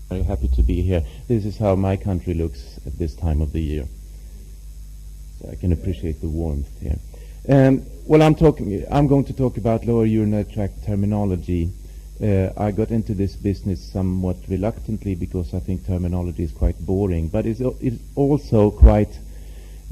Very happy to be here. This is how my country looks at this time of the year. So I can appreciate the warmth here. Well, I'm going to talk about lower urinary tract terminology. I got into this business somewhat reluctantly because I think terminology is quite boring, but it's also quite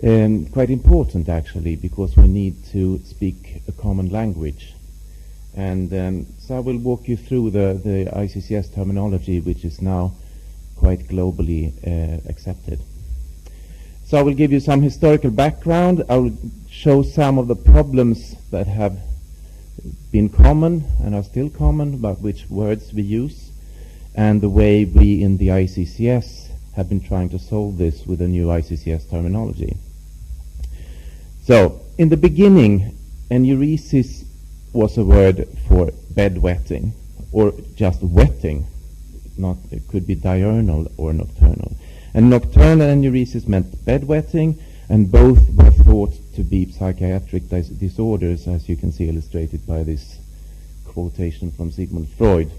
important actually, because we need to speak a common language. And so I will walk you through the ICCS terminology, which is now quite globally accepted. So I will give you some historical background. I will show some of the problems that have been common and are still common, about which words we use, and the way we in the ICCS have been trying to solve this with a new ICCS terminology. So, in the beginning, enuresis was a word for bedwetting, or just wetting. It could be diurnal or nocturnal. And nocturnal enuresis meant bedwetting, and both were thought to be psychiatric disorders, as you can see illustrated by this quotation from Sigmund Freud.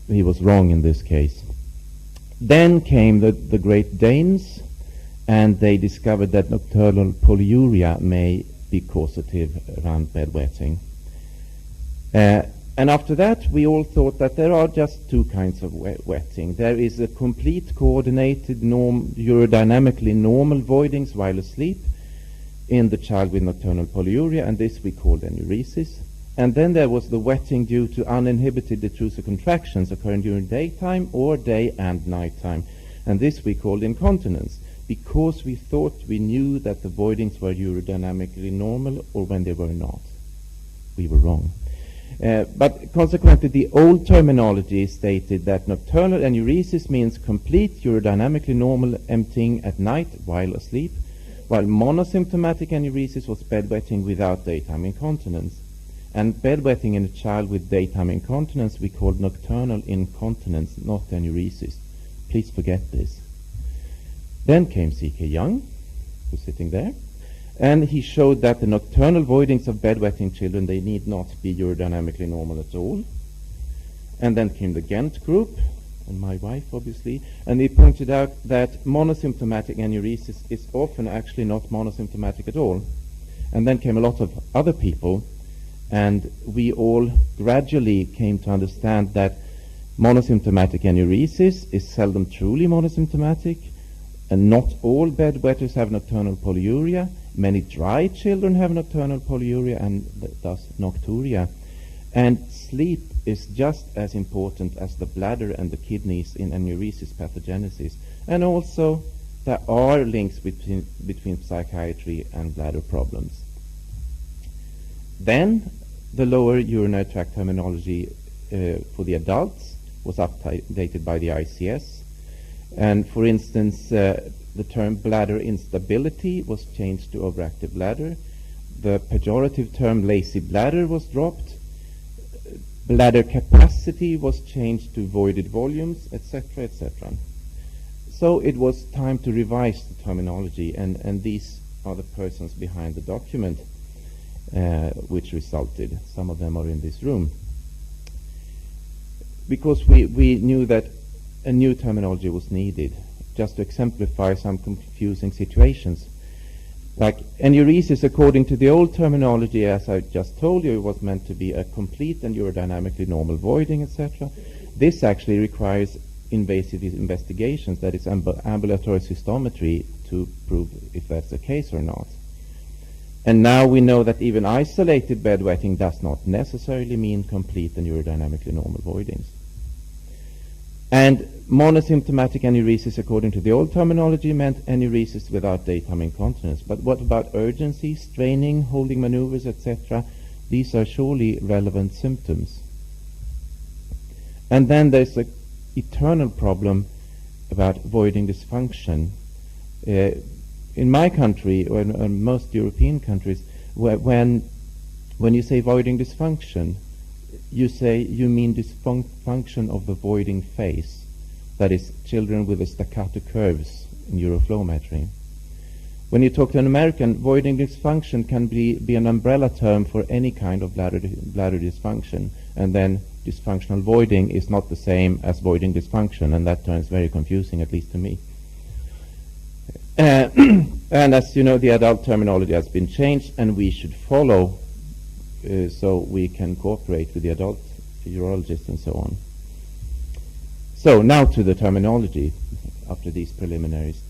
He was wrong in this case. Then came the Great Danes, and they discovered that nocturnal polyuria may be causative around bedwetting. And after that, we all thought that there are just two kinds of wetting. There is a complete coordinated urodynamically normal voidings while asleep in the child with nocturnal polyuria, and this we called enuresis. And then there was the wetting due to uninhibited detrusor contractions occurring during daytime or day and nighttime, and this we called incontinence, because we thought we knew that the voidings were urodynamically normal, or when they were not. We were wrong. But consequently, the old terminology stated that nocturnal enuresis means complete urodynamically normal emptying at night while asleep, while monosymptomatic enuresis was bedwetting without daytime incontinence. And bedwetting in a child with daytime incontinence we called nocturnal incontinence, not enuresis. Please forget this. Then came C.K. Young, who's sitting there, and he showed that the nocturnal voidings of bedwetting children, they need not be urodynamically normal at all. And then came the Ghent group, and my wife obviously, and he pointed out that monosymptomatic enuresis is often actually not monosymptomatic at all. And then came a lot of other people, and we all gradually came to understand that monosymptomatic enuresis is seldom truly monosymptomatic, and not all bedwetters have nocturnal polyuria. Many dry children have nocturnal polyuria and thus nocturia. And sleep is just as important as the bladder and the kidneys in enuresis pathogenesis. And also there are links between psychiatry and bladder problems. Then the lower urinary tract terminology for the adults was updated by the ICCS. And for instance, the term bladder instability was changed to overactive bladder. The pejorative term lazy bladder was dropped. Bladder capacity was changed to voided volumes, etc., etc. So it was time to revise the terminology, and these are the persons behind the document which resulted. Some of them are in this room. Because we knew that a new terminology was needed, just to exemplify some confusing situations. Like enuresis, according to the old terminology, as I just told you, was meant to be a complete and urodynamically normal voiding, etc. This actually requires invasive investigations, that is ambulatory cystometry, to prove if that's the case or not. And now we know that even isolated bedwetting does not necessarily mean complete and urodynamically normal voidings. And monosymptomatic enuresis, according to the old terminology, meant enuresis without daytime incontinence. But what about urgency, straining, holding maneuvers, etc.? These are surely relevant symptoms. And then there's an eternal problem about voiding dysfunction. In my country, or in most European countries, when you say voiding dysfunction, you mean dysfunction of the voiding phase, that is, children with the staccato curves in uroflowmetry. When you talk to an American, voiding dysfunction can be an umbrella term for any kind of bladder dysfunction, and then dysfunctional voiding is not the same as voiding dysfunction, and that turns very confusing, at least to me. And as you know, the adult terminology has been changed, and we should follow so we can cooperate with the adult urologists and so on. So now to the terminology after these preliminaries.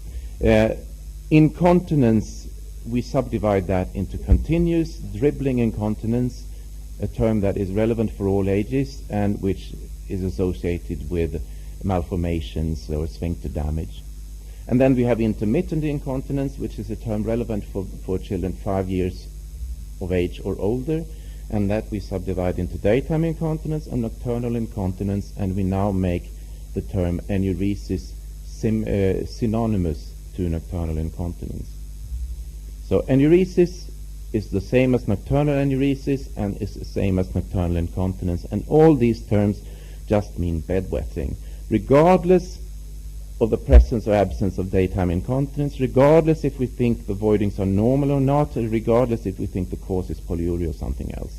Incontinence, we subdivide that into continuous dribbling incontinence, a term that is relevant for all ages and which is associated with malformations or sphincter damage. And then we have intermittent incontinence, which is a term relevant for children 5 years of age or older, and that we subdivide into daytime incontinence and nocturnal incontinence, and we now make the term enuresis synonymous to nocturnal incontinence. So enuresis is the same as nocturnal enuresis and is the same as nocturnal incontinence, and all these terms just mean bedwetting, regardless of the presence or absence of daytime incontinence, regardless if we think the voidings are normal or not, regardless if we think the cause is polyuria or something else.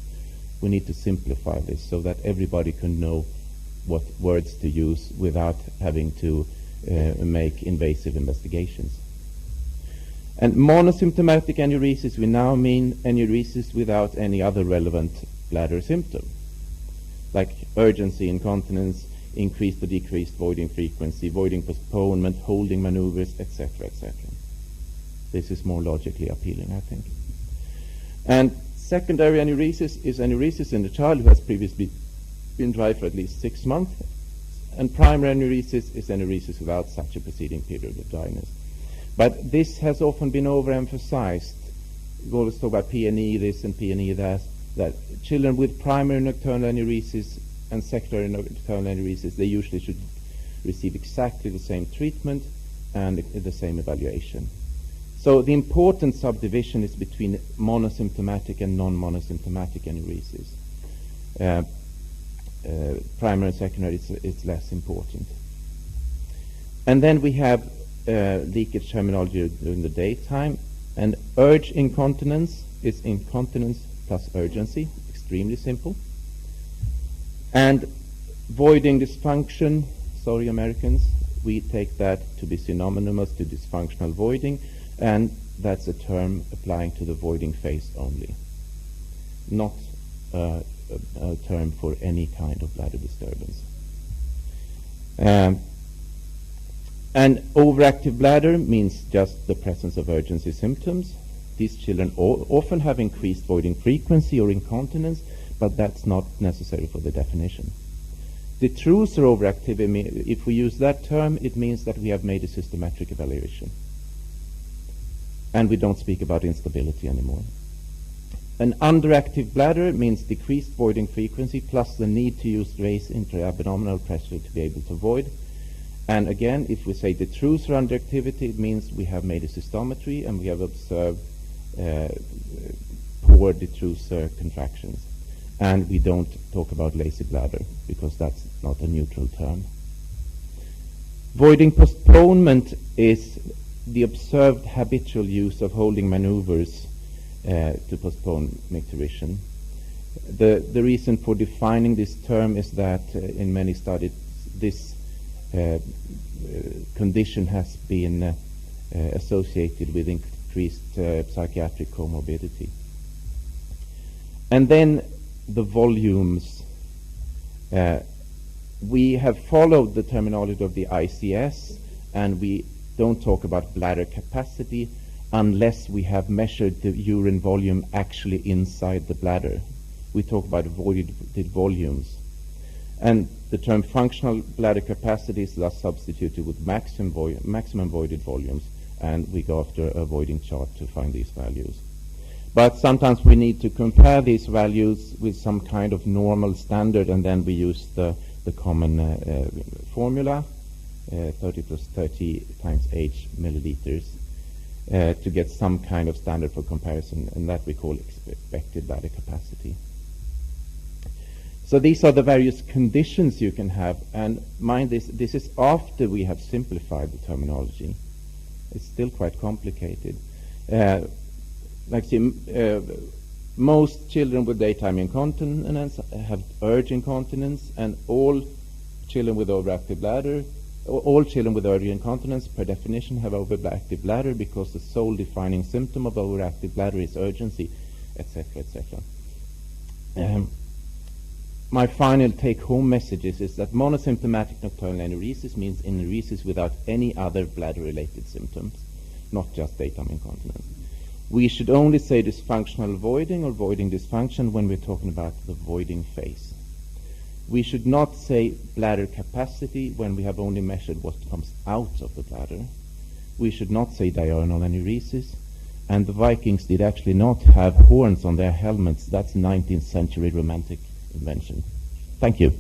We need to simplify this so that everybody can know what words to use without having to make invasive investigations. And monosymptomatic enuresis, we now mean enuresis without any other relevant bladder symptom, like urgency, incontinence, increased or decreased voiding frequency, voiding postponement, holding maneuvers, etc., etc. This is more logically appealing, I think. And secondary enuresis is enuresis in the child who has previously been dry for at least 6 months, and primary enuresis is enuresis without such a preceding period of dryness. But this has often been overemphasized. We always talk about PNE this and PNE that children with primary nocturnal enuresis and secondary nocturnal enuresis, they usually should receive exactly the same treatment and the same evaluation. So the important subdivision is between monosymptomatic and non-monosymptomatic enuresis. Primary and secondary is less important. And then we have leakage terminology during the daytime, and urge incontinence is incontinence plus urgency, extremely simple. And voiding dysfunction, sorry Americans, we take that to be synonymous to dysfunctional voiding, and that's a term applying to the voiding phase only, not a term for any kind of bladder disturbance. And overactive bladder means just the presence of urgency symptoms. These children often have increased voiding frequency or incontinence, but that's not necessary for the definition. Diffuse or overactive, if we use that term, it means that we have made a systematic evaluation. And we don't speak about instability anymore. An underactive bladder means decreased voiding frequency plus the need to use raised intra-abdominal pressure to be able to void. And again, if we say diffuse or underactivity, it means we have made a cystometry and we have observed poor diffuse contractions. And we don't talk about lazy bladder because that's not a neutral term. Voiding postponement is the observed habitual use of holding maneuvers to postpone micturition. The reason for defining this term is that in many studies this condition has been associated with increased psychiatric comorbidity. And then the volumes. We have followed the terminology of the ICCS, and we don't talk about bladder capacity unless we have measured the urine volume actually inside the bladder. We talk about voided volumes. And the term functional bladder capacity is thus substituted with maximum voided volumes, and we go after a voiding chart to find these values. But sometimes we need to compare these values with some kind of normal standard, and then we use the common formula, 30 plus 30 times H milliliters, to get some kind of standard for comparison, and that we call expected bladder capacity. So these are the various conditions you can have, and mind this is after we have simplified the terminology. It's still quite complicated. Most children with daytime incontinence have urge incontinence, and all children with overactive bladder, all children with urge incontinence per definition have overactive bladder, because the sole defining symptom of overactive bladder is urgency, etc., etc. My final take-home message is that monosymptomatic nocturnal enuresis means enuresis without any other bladder-related symptoms, not just daytime incontinence. We should only say dysfunctional voiding or voiding dysfunction when we're talking about the voiding phase. We should not say bladder capacity when we have only measured what comes out of the bladder. We should not say diurnal enuresis. And the Vikings did actually not have horns on their helmets. That's 19th century romantic invention. Thank you.